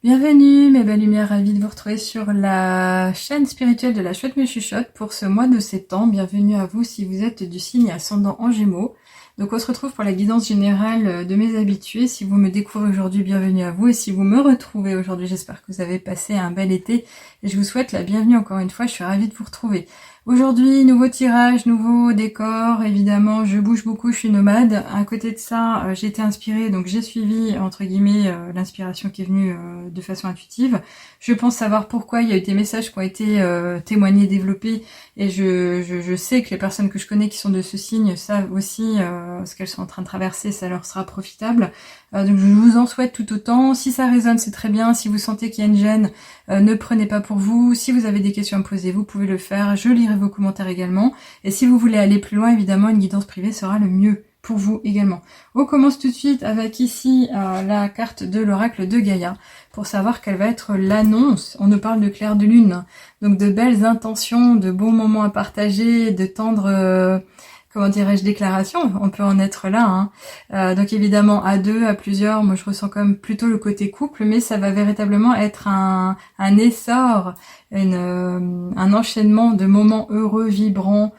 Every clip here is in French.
Bienvenue mes belles lumières, ravie de vous retrouver sur la chaîne spirituelle de la Chouette me chuchote pour ce mois de septembre. Bienvenue à vous si vous êtes du signe ascendant en Gémeaux. Donc on se retrouve pour la guidance générale de mes habitués. Si vous me découvrez aujourd'hui, bienvenue à vous. Et si vous me retrouvez aujourd'hui, j'espère que vous avez passé un bel été. Et je vous souhaite la bienvenue encore une fois, je suis ravie de vous retrouver. Aujourd'hui, nouveau tirage, nouveau décor, évidemment, je bouge beaucoup, je suis nomade. À côté de ça, j'ai été inspirée, donc j'ai suivi, entre guillemets, l'inspiration qui est venue de façon intuitive. Je pense savoir pourquoi il y a eu des messages qui ont été témoignés, développés, et je sais que les personnes que je connais qui sont de ce signe savent aussi ce qu'elles sont en train de traverser, ça leur sera profitable. Donc je vous en souhaite tout autant. Si ça résonne, c'est très bien. Si vous sentez qu'il y a une gêne, ne prenez pas pour vous. Si vous avez des questions à me poser, vous pouvez le faire. Je lirai vos commentaires également. Et si vous voulez aller plus loin, évidemment, une guidance privée sera le mieux pour vous également. On commence tout de suite avec ici la carte de l'oracle de Gaïa pour savoir quelle va être l'annonce. On nous parle de clair de lune, donc de belles intentions, de bons moments à partager, de tendres... comment dirais-je, déclaration, on peut en être là, hein. Donc évidemment à deux, à plusieurs, moi je ressens comme plutôt le côté couple, mais ça va véritablement être un essor, un enchaînement de moments heureux, vibrants,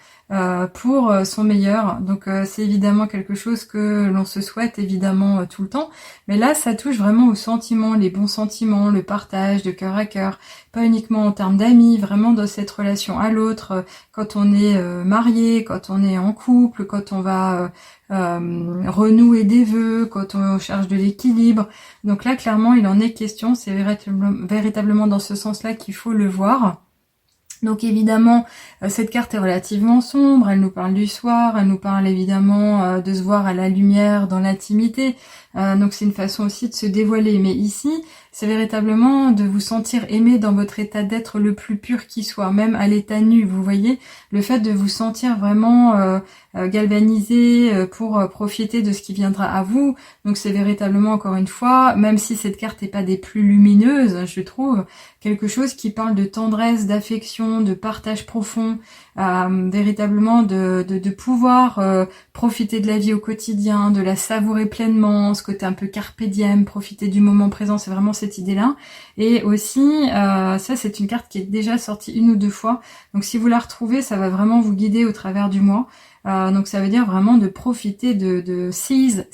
pour son meilleur. Donc c'est évidemment quelque chose que l'on se souhaite évidemment tout le temps, mais là ça touche vraiment aux sentiments, les bons sentiments, le partage de cœur à cœur, pas uniquement en termes d'amis, vraiment dans cette relation à l'autre, quand on est marié, quand on est en couple, quand on va renouer des vœux, quand on cherche de l'équilibre. Donc là clairement il en est question, c'est véritablement dans ce sens-là qu'il faut le voir. Donc évidemment, cette carte est relativement sombre, elle nous parle du soir, elle nous parle évidemment de se voir à la lumière dans l'intimité, donc c'est une façon aussi de se dévoiler. Mais ici, c'est véritablement de vous sentir aimé dans votre état d'être le plus pur qui soit, même à l'état nu, vous voyez, le fait de vous sentir vraiment galvanisé pour profiter de ce qui viendra à vous. Donc c'est véritablement, encore une fois, même si cette carte n'est pas des plus lumineuses, je trouve, quelque chose qui parle de tendresse, d'affection, de partage profond, véritablement de pouvoir profiter de la vie au quotidien, de la savourer pleinement, ce côté un peu carpe diem, profiter du moment présent, c'est vraiment cette idée-là. Et aussi, ça c'est une carte qui est déjà sortie une ou deux fois, donc si vous la retrouvez, ça va vraiment vous guider au travers du mois. Donc ça veut dire vraiment de profiter de seize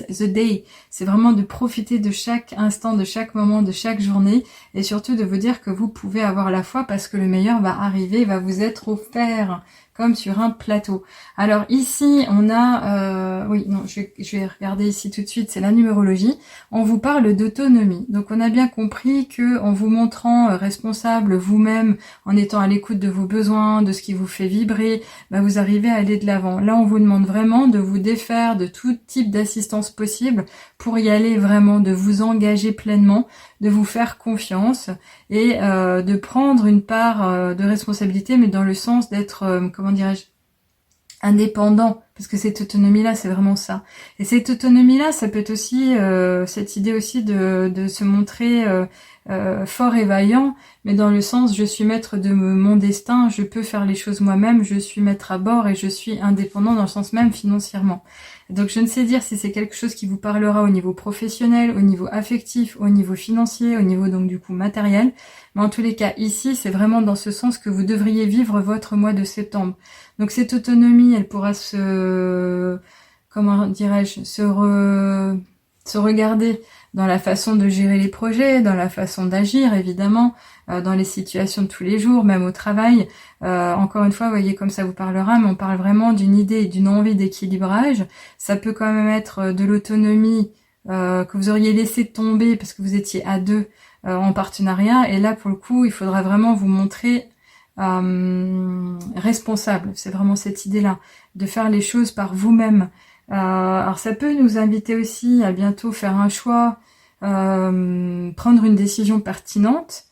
the day, c'est vraiment de profiter de chaque instant, de chaque moment, de chaque journée, et surtout de vous dire que vous pouvez avoir la foi parce que le meilleur va arriver, va vous être offert comme sur un plateau. Alors ici on a, oui non je vais regarder ici tout de suite, c'est la numérologie, on vous parle d'autonomie. Donc on a bien compris que en vous montrant responsable vous-même, en étant à l'écoute de vos besoins, de ce qui vous fait vibrer, bah vous arrivez à aller de l'avant. Là on vous demande vraiment de vous défaire de tout type d'assistance possible pour y aller vraiment, de vous engager pleinement, de vous faire confiance et de prendre une part de responsabilité, mais dans le sens d'être, comment dirais-je, indépendant, parce que cette autonomie-là, c'est vraiment ça. Et cette autonomie-là, ça peut être aussi cette idée aussi de se montrer fort et vaillant, mais dans le sens, je suis maître de mon destin, je peux faire les choses moi-même, je suis maître à bord et je suis indépendant dans le sens même financièrement. Donc je ne sais dire si c'est quelque chose qui vous parlera au niveau professionnel, au niveau affectif, au niveau financier, au niveau donc du coup matériel, mais en tous les cas ici c'est vraiment dans ce sens que vous devriez vivre votre mois de septembre. Donc cette autonomie elle pourra comment dirais-je, se regarder dans la façon de gérer les projets, dans la façon d'agir évidemment, dans les situations de tous les jours, même au travail. Encore une fois, vous voyez comme ça vous parlera, mais on parle vraiment d'une idée et d'une envie d'équilibrage. Ça peut quand même être de l'autonomie que vous auriez laissé tomber parce que vous étiez à deux en partenariat. Et là, pour le coup, il faudra vraiment vous montrer responsable. C'est vraiment cette idée-là, de faire les choses par vous-même. Alors ça peut nous inviter aussi à bientôt faire un choix, prendre une décision pertinente,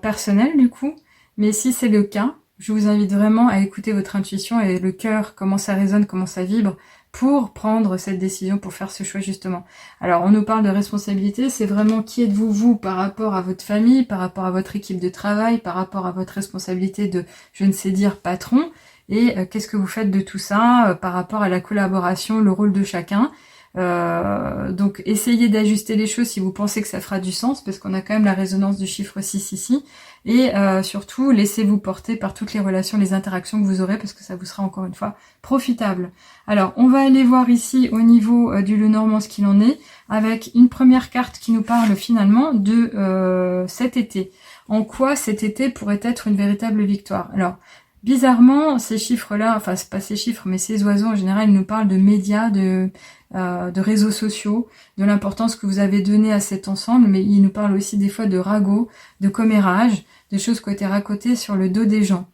personnelle du coup, mais si c'est le cas, je vous invite vraiment à écouter votre intuition et le cœur, comment ça résonne, comment ça vibre, pour prendre cette décision, pour faire ce choix justement. Alors on nous parle de responsabilité, c'est vraiment qui êtes-vous vous par rapport à votre famille, par rapport à votre équipe de travail, par rapport à votre responsabilité de, je ne sais dire, patron, et qu'est-ce que vous faites de tout ça par rapport à la collaboration, le rôle de chacun. Donc essayez d'ajuster les choses si vous pensez que ça fera du sens, parce qu'on a quand même la résonance du chiffre 6 ici. Et surtout, laissez-vous porter par toutes les relations, les interactions que vous aurez, parce que ça vous sera encore une fois profitable. Alors, on va aller voir ici au niveau du Lenormand ce qu'il en est, avec une première carte qui nous parle finalement de cet été. En quoi cet été pourrait être une véritable victoire? Alors, bizarrement, ces chiffres-là, enfin c'est pas ces chiffres, mais ces oiseaux en général, ils nous parlent de médias, de réseaux sociaux, de l'importance que vous avez donnée à cet ensemble, mais ils nous parlent aussi des fois de ragots, de commérages, de choses qui ont été racontées sur le dos des gens.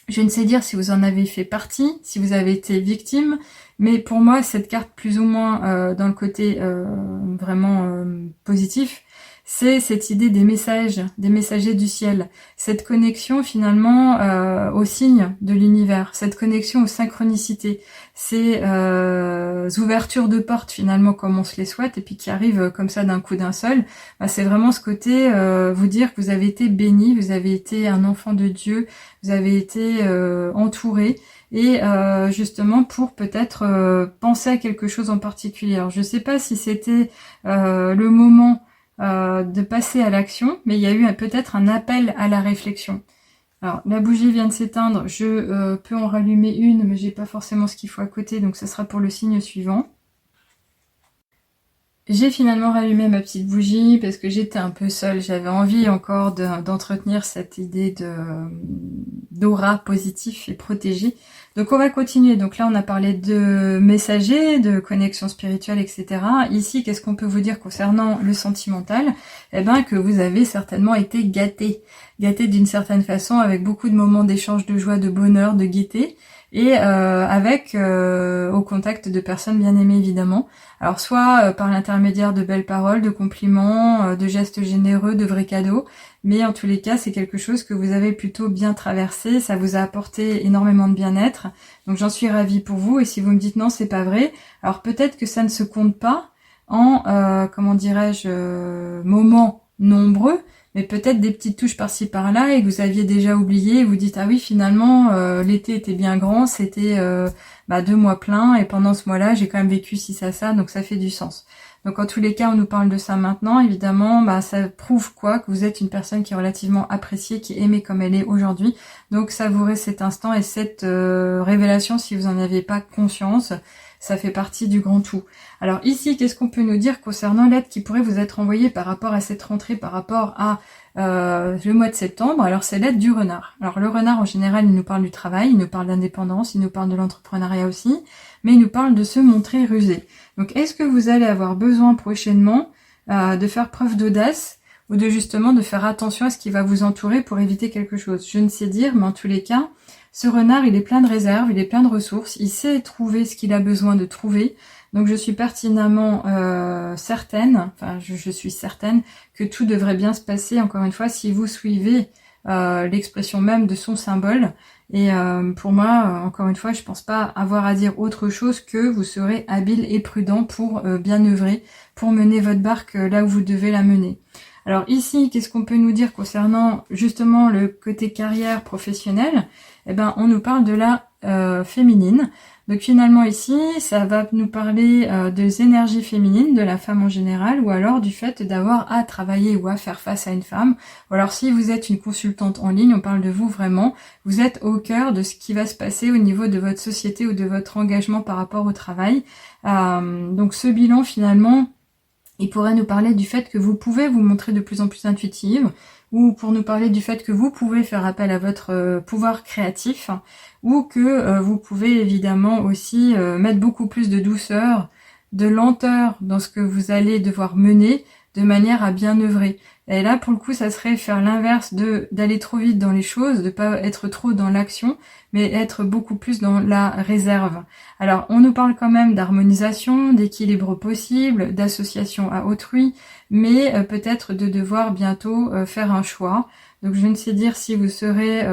Je ne sais dire si vous en avez fait partie, si vous avez été victime, mais pour moi, cette carte plus ou moins dans le côté vraiment positif, c'est cette idée des messages, des messagers du ciel, cette connexion finalement aux signes de l'univers, cette connexion aux synchronicités, ces ouvertures de portes finalement comme on se les souhaite et puis qui arrivent comme ça d'un coup d'un seul. Bah, c'est vraiment ce côté vous dire que vous avez été béni, vous avez été un enfant de Dieu, vous avez été entouré. Et justement pour peut-être penser à quelque chose en particulier. Alors je ne sais pas si c'était le moment de passer à l'action, mais il y a eu peut-être un appel à la réflexion. Alors la bougie vient de s'éteindre, je peux en rallumer une, mais j'ai pas forcément ce qu'il faut à côté, donc ce sera pour le signe suivant. J'ai finalement rallumé ma petite bougie parce que j'étais un peu seule, j'avais envie encore d'entretenir cette idée d'aura positif et protégé. Donc on va continuer, donc là on a parlé de messagers, de connexion spirituelle, etc. Ici, qu'est-ce qu'on peut vous dire concernant le sentimental? Eh bien que vous avez certainement été gâté d'une certaine façon avec beaucoup de moments d'échange de joie, de bonheur, de gaieté. Et avec au contact de personnes bien aimées évidemment. Alors soit par l'intermédiaire de belles paroles, de compliments, de gestes généreux, de vrais cadeaux, mais en tous les cas c'est quelque chose que vous avez plutôt bien traversé, ça vous a apporté énormément de bien-être, donc j'en suis ravie pour vous. Et si vous me dites non c'est pas vrai, alors peut-être que ça ne se compte pas en comment dirais-je moments nombreux, mais peut-être des petites touches par-ci par-là et que vous aviez déjà oublié et vous dites ah oui finalement l'été était bien grand, c'était 2 mois pleins et pendant ce mois-là j'ai quand même vécu ci ça, donc ça fait du sens. Donc en tous les cas on nous parle de ça maintenant, évidemment ça prouve quoi, que vous êtes une personne qui est relativement appréciée, qui est aimée comme elle est aujourd'hui, donc savourez cet instant et cette révélation si vous n'en avez pas conscience. Ça fait partie du grand tout. Alors ici, qu'est-ce qu'on peut nous dire concernant l'aide qui pourrait vous être envoyée par rapport à cette rentrée, par rapport à le mois de septembre? Alors c'est l'aide du renard. Alors le renard en général, il nous parle du travail, il nous parle d'indépendance, il nous parle de l'entrepreneuriat aussi, mais il nous parle de se montrer rusé. Donc est-ce que vous allez avoir besoin prochainement de faire preuve d'audace ou de justement de faire attention à ce qui va vous entourer pour éviter quelque chose? Je ne sais dire, mais en tous les cas, ce renard, il est plein de réserves, il est plein de ressources, il sait trouver ce qu'il a besoin de trouver. Donc je suis pertinemment certaine, enfin je suis certaine que tout devrait bien se passer, encore une fois, si vous suivez l'expression même de son symbole. Et pour moi, encore une fois, je pense pas avoir à dire autre chose que vous serez habile et prudent pour bien œuvrer, pour mener votre barque là où vous devez la mener. Alors ici, qu'est-ce qu'on peut nous dire concernant justement le côté carrière professionnelle? Eh ben, on nous parle de la féminine. Donc finalement ici, ça va nous parler des énergies féminines, de la femme en général, ou alors du fait d'avoir à travailler ou à faire face à une femme. Ou alors si vous êtes une consultante en ligne, on parle de vous vraiment, vous êtes au cœur de ce qui va se passer au niveau de votre société ou de votre engagement par rapport au travail. Donc ce bilan finalement, il pourrait nous parler du fait que vous pouvez vous montrer de plus en plus intuitive, ou pour nous parler du fait que vous pouvez faire appel à votre pouvoir créatif, ou que vous pouvez évidemment aussi mettre beaucoup plus de douceur, de lenteur dans ce que vous allez devoir mener, de manière à bien œuvrer. Et là, pour le coup, ça serait faire l'inverse d'aller trop vite dans les choses, de pas être trop dans l'action, mais être beaucoup plus dans la réserve. Alors, on nous parle quand même d'harmonisation, d'équilibre possible, d'association à autrui, mais peut-être de devoir bientôt faire un choix. Donc, je ne sais dire si vous serez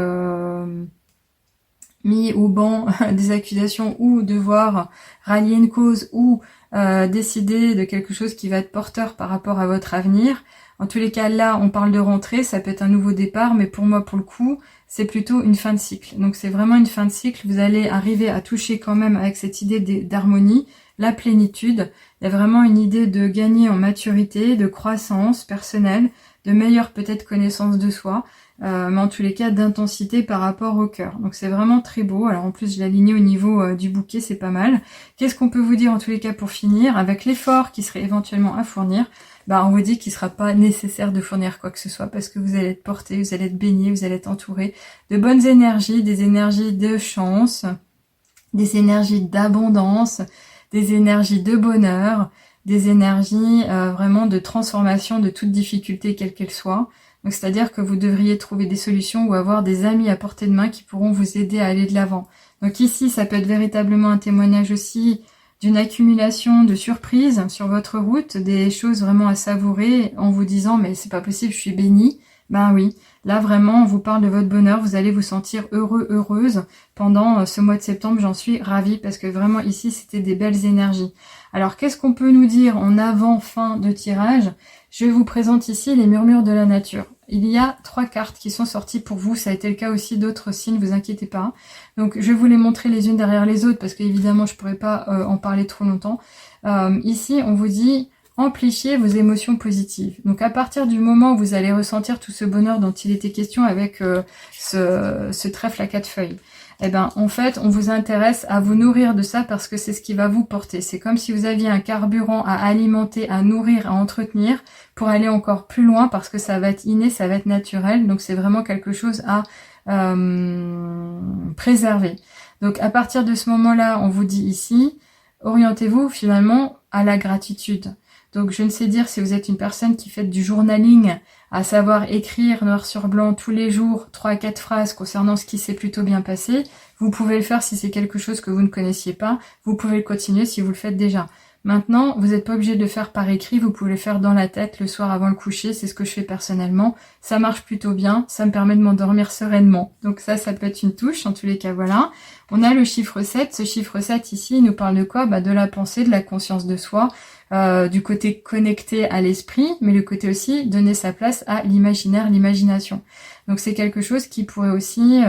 mis au banc des accusations ou devoir rallier une cause ou décider de quelque chose qui va être porteur par rapport à votre avenir. En tous les cas, là, on parle de rentrée, ça peut être un nouveau départ, mais pour moi, pour le coup, c'est plutôt une fin de cycle. Donc c'est vraiment une fin de cycle, vous allez arriver à toucher quand même avec cette idée d'harmonie, la plénitude. Il y a vraiment une idée de gagner en maturité, de croissance personnelle, de meilleure peut-être connaissance de soi, mais en tous les cas d'intensité par rapport au cœur. Donc c'est vraiment très beau. Alors en plus je l'ai aligné au niveau du bouquet, c'est pas mal. Qu'est-ce qu'on peut vous dire en tous les cas pour finir? Avec l'effort qui serait éventuellement à fournir, on vous dit qu'il ne sera pas nécessaire de fournir quoi que ce soit parce que vous allez être porté, vous allez être baigné, vous allez être entouré de bonnes énergies, des énergies de chance, des énergies d'abondance, des énergies de bonheur, des énergies vraiment de transformation de toute difficulté quelle qu'elle soit. Donc c'est-à-dire que vous devriez trouver des solutions ou avoir des amis à portée de main qui pourront vous aider à aller de l'avant. Donc ici, ça peut être véritablement un témoignage aussi d'une accumulation de surprises sur votre route, des choses vraiment à savourer en vous disant mais c'est pas possible, je suis bénie. Ben oui, là vraiment on vous parle de votre bonheur, vous allez vous sentir heureux, heureuse pendant ce mois de septembre, j'en suis ravie parce que vraiment ici c'était des belles énergies. Alors qu'est-ce qu'on peut nous dire en avant-fin de tirage? Je vous présente ici les murmures de la nature. Il y a 3 cartes qui sont sorties pour vous, ça a été le cas aussi d'autres signes, vous inquiétez pas. Donc je vais vous les montrer les unes derrière les autres parce qu'évidemment je pourrais pas en parler trop longtemps. Ici on vous dit amplifiez vos émotions positives. Donc à partir du moment où vous allez ressentir tout ce bonheur dont il était question avec ce trèfle à 4 feuilles, en fait, on vous intéresse à vous nourrir de ça parce que c'est ce qui va vous porter. C'est comme si vous aviez un carburant à alimenter, à nourrir, à entretenir pour aller encore plus loin parce que ça va être inné, ça va être naturel. Donc c'est vraiment quelque chose à préserver. Donc à partir de ce moment-là, on vous dit ici, orientez-vous finalement à la gratitude. Donc je ne sais dire si vous êtes une personne qui fait du journaling, à savoir écrire noir sur blanc tous les jours 3 à 4 phrases concernant ce qui s'est plutôt bien passé. Vous pouvez le faire si c'est quelque chose que vous ne connaissiez pas. Vous pouvez le continuer si vous le faites déjà. Maintenant, vous n'êtes pas obligé de le faire par écrit, vous pouvez le faire dans la tête le soir avant le coucher, c'est ce que je fais personnellement. Ça marche plutôt bien, ça me permet de m'endormir sereinement. Donc ça peut être une touche, en tous les cas, voilà. On a le chiffre 7, ce chiffre 7 ici, il nous parle de quoi? De la pensée, de la conscience de soi, du côté connecté à l'esprit, mais le côté aussi donner sa place à l'imaginaire, l'imagination. Donc c'est quelque chose qui pourrait aussi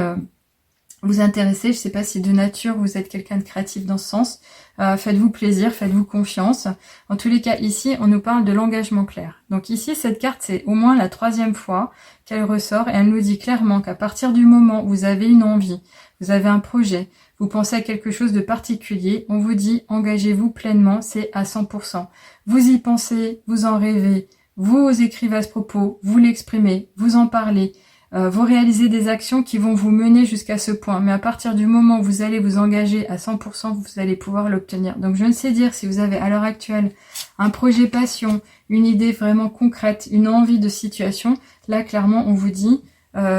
vous intéresser. Je sais pas si de nature vous êtes quelqu'un de créatif dans ce sens. Faites-vous plaisir, faites-vous confiance. En tous les cas, ici, on nous parle de l'engagement clair. Donc ici, cette carte, c'est au moins la 3e fois qu'elle ressort et elle nous dit clairement qu'à partir du moment où vous avez une envie, vous avez un projet, vous pensez à quelque chose de particulier, on vous dit engagez-vous pleinement, c'est à 100%. Vous y pensez, vous en rêvez, vous écrivez à ce propos, vous l'exprimez, vous en parlez, vous réalisez des actions qui vont vous mener jusqu'à ce point. Mais à partir du moment où vous allez vous engager à 100%, vous allez pouvoir l'obtenir. Donc je ne sais dire si vous avez à l'heure actuelle un projet passion, une idée vraiment concrète, une envie de situation. Là, clairement, on vous dit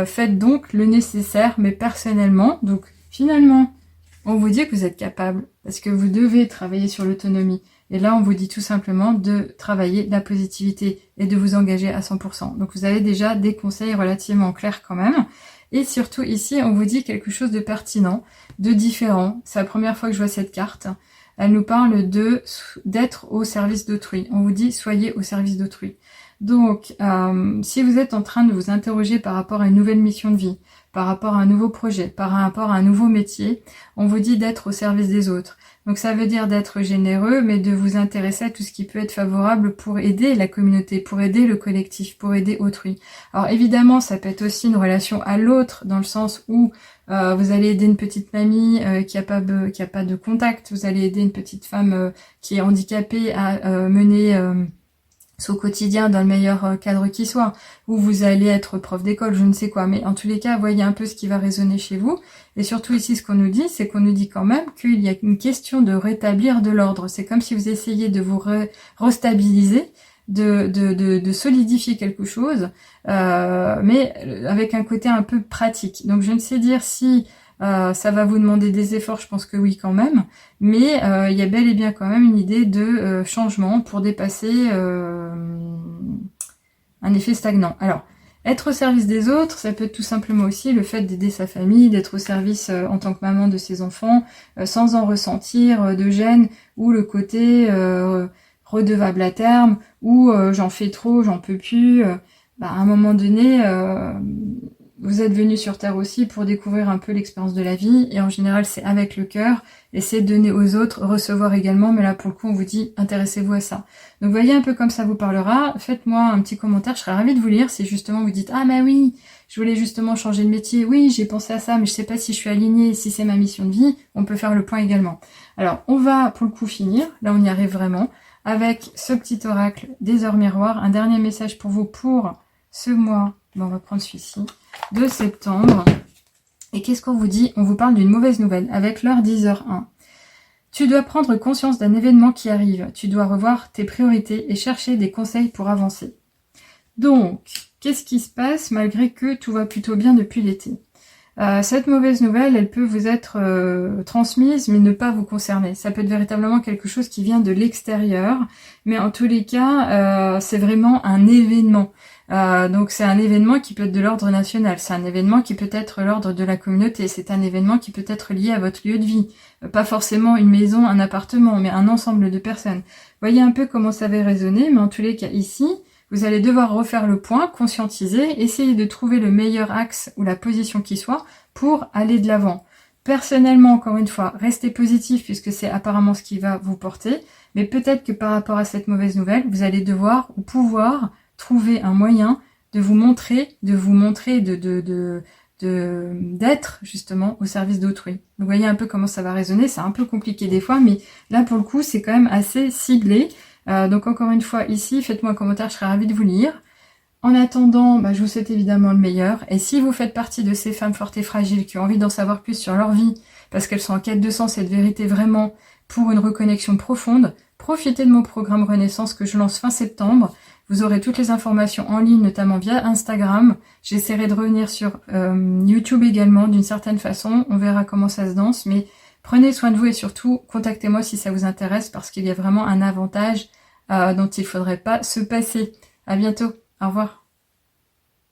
faites donc le nécessaire, mais personnellement. Donc finalement, on vous dit que vous êtes capable parce que vous devez travailler sur l'autonomie. Et là, on vous dit tout simplement de travailler la positivité et de vous engager à 100%. Donc, vous avez déjà des conseils relativement clairs quand même. Et surtout, ici, on vous dit quelque chose de pertinent, de différent. C'est la première fois que je vois cette carte. Elle nous parle d'être au service d'autrui. On vous dit, soyez au service d'autrui. Donc, si vous êtes en train de vous interroger par rapport à une nouvelle mission de vie, par rapport à un nouveau projet, par rapport à un nouveau métier, on vous dit d'être au service des autres. Donc ça veut dire d'être généreux, mais de vous intéresser à tout ce qui peut être favorable pour aider la communauté, pour aider le collectif, pour aider autrui. Alors évidemment, ça peut être aussi une relation à l'autre, dans le sens où vous allez aider une petite mamie qui a pas de contact, vous allez aider une petite femme qui est handicapée à mener au quotidien dans le meilleur cadre qui soit, où vous allez être prof d'école, je ne sais quoi, mais en tous les cas, voyez un peu ce qui va résonner chez vous, et surtout ici, ce qu'on nous dit, c'est qu'on nous dit quand même qu'il y a une question de rétablir de l'ordre, c'est comme si vous essayiez de vous restabiliser, de solidifier quelque chose, mais avec un côté un peu pratique. Donc je ne sais dire si ça va vous demander des efforts, je pense que oui quand même, mais il y a bel et bien quand même une idée de changement pour dépasser un effet stagnant. Alors, être au service des autres, ça peut être tout simplement aussi le fait d'aider sa famille, d'être au service en tant que maman de ses enfants, sans en ressentir de gêne, ou le côté redevable à terme, ou j'en fais trop, j'en peux plus. À un moment donné, vous êtes venu sur Terre aussi pour découvrir un peu l'expérience de la vie, et en général c'est avec le cœur, et c'est donner aux autres, recevoir également, mais là pour le coup on vous dit intéressez-vous à ça. Donc voyez un peu comme ça vous parlera, faites-moi un petit commentaire, je serais ravie de vous lire si justement vous dites ah mais oui, je voulais justement changer de métier, oui j'ai pensé à ça, mais je sais pas si je suis alignée, si c'est ma mission de vie, on peut faire le point également. Alors on va pour le coup finir, là on y arrive vraiment, avec ce petit oracle des heures miroirs, un dernier message pour vous pour ce mois, bon, on va prendre celui-ci, de septembre. Et qu'est-ce qu'on vous dit? On vous parle d'une mauvaise nouvelle, avec l'heure 10h01. Tu dois prendre conscience d'un événement qui arrive, tu dois revoir tes priorités et chercher des conseils pour avancer. Donc, qu'est-ce qui se passe malgré que tout va plutôt bien depuis l'été? Cette mauvaise nouvelle, elle peut vous être transmise, mais ne pas vous concerner. Ça peut être véritablement quelque chose qui vient de l'extérieur, mais en tous les cas, c'est vraiment un événement. Donc c'est un événement qui peut être de l'ordre national, c'est un événement qui peut être l'ordre de la communauté, c'est un événement qui peut être lié à votre lieu de vie. Pas forcément une maison, un appartement, mais un ensemble de personnes. Voyez un peu comment ça va résonner, mais en tous les cas ici, vous allez devoir refaire le point, conscientiser, essayer de trouver le meilleur axe ou la position qui soit pour aller de l'avant. Personnellement, encore une fois, restez positif puisque c'est apparemment ce qui va vous porter, mais peut-être que par rapport à cette mauvaise nouvelle, vous allez devoir ou pouvoir trouver un moyen de vous montrer, d'être justement au service d'autrui. Donc vous voyez un peu comment ça va résonner, c'est un peu compliqué des fois, mais là pour le coup c'est quand même assez ciblé. Donc encore une fois ici, faites-moi un commentaire, je serais ravie de vous lire. En attendant, je vous souhaite évidemment le meilleur. Et si vous faites partie de ces femmes fortes et fragiles qui ont envie d'en savoir plus sur leur vie, parce qu'elles sont en quête de sens et de vérité vraiment pour une reconnexion profonde, profitez de mon programme Renaissance que je lance fin septembre. Vous aurez toutes les informations en ligne, notamment via Instagram. J'essaierai de revenir sur YouTube également d'une certaine façon. On verra comment ça se danse, mais prenez soin de vous et surtout, contactez-moi si ça vous intéresse parce qu'il y a vraiment un avantage dont il ne faudrait pas se passer. À bientôt. Au revoir.